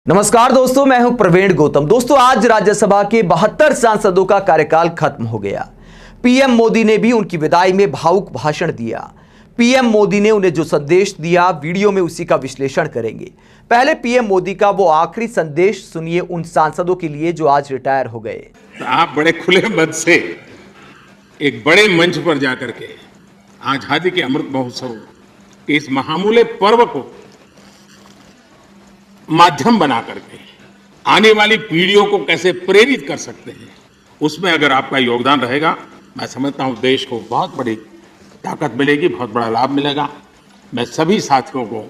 नमस्कार दोस्तों, मैं हूं प्रवीण गौतम। दोस्तों, आज राज्यसभा के 72 सांसदों का कार्यकाल खत्म हो गया। पीएम मोदी ने भी उनकी विदाई में भावुक भाषण दिया। पीएम मोदी ने उन्हें जो संदेश दिया, वीडियो में उसी का विश्लेषण करेंगे। पहले पीएम मोदी का वो आखिरी संदेश सुनिए उन सांसदों के लिए जो आज रिटायर हो गए। आप बड़े खुले मन से एक बड़े मंच पर जाकर के आजादी के अमृत महोत्सव के इस महामूल्य पर्व को माध्यम बना करके आने वाली पीढ़ियों को कैसे प्रेरित कर सकते हैं, उसमें अगर आपका योगदान रहेगा, मैं समझता हूं देश को बहुत बड़ी ताकत मिलेगी, बहुत बड़ा लाभ मिलेगा। मैं सभी साथियों को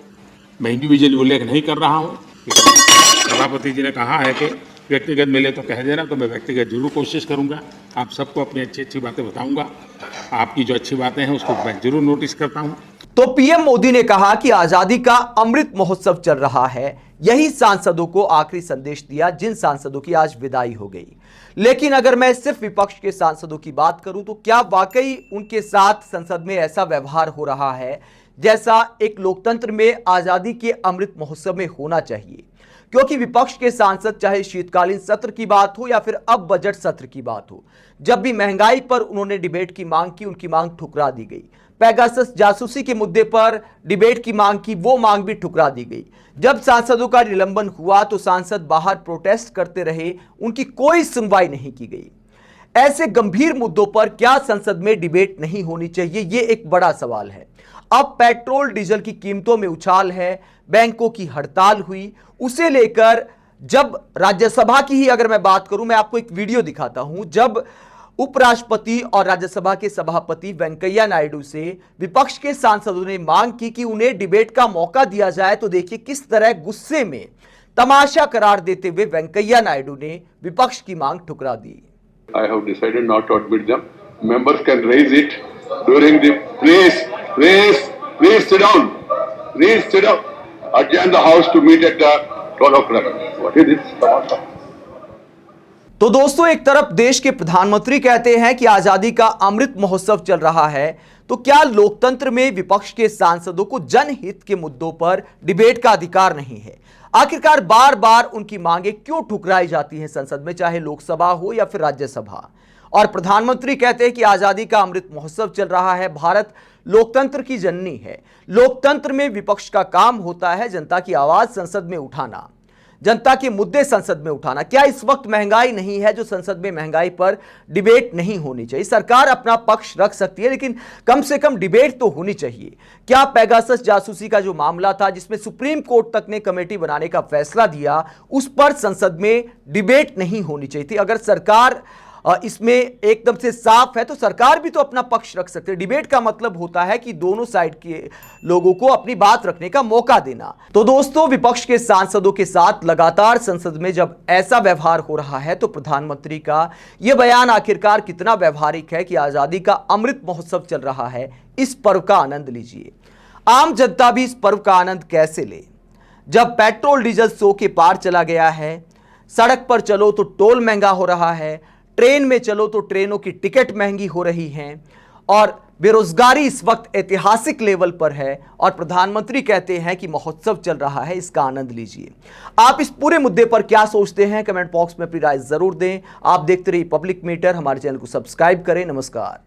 मैं इंडिविजुअली उल्लेख नहीं कर रहा हूं। सभापति जी ने कहा है कि व्यक्तिगत मिले तो कह देना, तो मैं व्यक्तिगत जरूर कोशिश करूंगा। आप सबको अपनी अच्छी अच्छी बातें बताऊंगा। आपकी जो अच्छी बातें हैं उसको मैं जरूर नोटिस करता हूं। तो पीएम मोदी ने कहा कि आजादी का अमृत महोत्सव चल रहा है। यही सांसदों को आखिरी संदेश दिया जिन सांसदों की आज विदाई हो गई। लेकिन अगर मैं सिर्फ विपक्ष के सांसदों की बात करूं तो क्या वाकई उनके साथ संसद में ऐसा व्यवहार हो रहा है जैसा एक लोकतंत्र में आजादी के अमृत महोत्सव में होना चाहिए? क्योंकि विपक्ष के सांसद, चाहे शीतकालीन सत्र की बात हो या फिर अब बजट सत्र की बात हो, जब भी महंगाई पर उन्होंने डिबेट की मांग की, उनकी मांग ठुकरा दी गई। पेगासस जासूसी के मुद्दे पर डिबेट की मांग की, वो मांग भी ठुकरा दी गई। जब सांसदों का निलंबन हुआ तो सांसद बाहर प्रोटेस्ट करते रहे, उनकी कोई सुनवाई नहीं की गई। ऐसे गंभीर मुद्दों पर क्या संसद में डिबेट नहीं होनी चाहिए? ये एक बड़ा सवाल है। अब पेट्रोल डीजल की कीमतों में उछाल है, बैंकों की हड़ताल हुई, उसे लेकर जब राज्यसभा की ही अगर मैं बात करूं, मैं आपको एक वीडियो दिखाता हूं। जब उपराष्ट्रपति और राज्यसभा के सभापति वेंकैया नायडू से विपक्ष के सांसदों ने मांग की कि उन्हें डिबेट का मौका दिया जाए, तो देखिए किस तरह गुस्से में तमाशा करार देते हुए वेंकैया नायडू ने विपक्ष की मांग ठुकरा दी। I have decided not to admit them. Members can raise it during the please sit down. Please sit down. Adjourn the house to meet at 12 o'clock. What is this? तो दोस्तों, एक तरफ देश के प्रधानमंत्री कहते हैं कि आजादी का अमृत महोत्सव चल रहा है, तो क्या लोकतंत्र में विपक्ष के सांसदों को जनहित के मुद्दों पर डिबेट का अधिकार नहीं है? आखिरकार बार बार उनकी मांगे क्यों ठुकराई जाती हैं संसद में, चाहे लोकसभा हो या फिर राज्यसभा? और प्रधानमंत्री कहते हैं कि आजादी का अमृत महोत्सव चल रहा है, भारत लोकतंत्र की जननी है। लोकतंत्र में विपक्ष का काम होता है जनता की आवाज संसद में उठाना, जनता के मुद्दे संसद में उठाना। क्या इस वक्त महंगाई नहीं है जो संसद में महंगाई पर डिबेट नहीं होनी चाहिए? सरकार अपना पक्ष रख सकती है, लेकिन कम से कम डिबेट तो होनी चाहिए। क्या पेगासस जासूसी का जो मामला था, जिसमें सुप्रीम कोर्ट तक ने कमेटी बनाने का फैसला दिया, उस पर संसद में डिबेट नहीं होनी चाहिए थी? अगर सरकार इसमें एकदम से साफ है तो सरकार भी तो अपना पक्ष रख सकते हैं। डिबेट का मतलब होता है कि दोनों साइड के लोगों को अपनी बात रखने का मौका देना। तो दोस्तों, विपक्ष के सांसदों के साथ लगातार संसद में जब ऐसा व्यवहार हो रहा है तो प्रधानमंत्री का यह बयान आखिरकार कितना व्यवहारिक है कि आजादी का अमृत महोत्सव चल रहा है, इस पर्व का आनंद लीजिए। आम जनता भी इस पर्व का आनंद कैसे ले जब पेट्रोल डीजल 100 के पार चला गया है? सड़क पर चलो तो टोल महंगा हो रहा है, ट्रेन में चलो तो ट्रेनों की टिकट महंगी हो रही हैं, और बेरोजगारी इस वक्त ऐतिहासिक लेवल पर है, और प्रधानमंत्री कहते हैं कि महोत्सव चल रहा है, इसका आनंद लीजिए। आप इस पूरे मुद्दे पर क्या सोचते हैं? कमेंट बॉक्स में अपनी राय जरूर दें। आप देखते रहिए पब्लिक मीटर, हमारे चैनल को सब्सक्राइब करें। नमस्कार।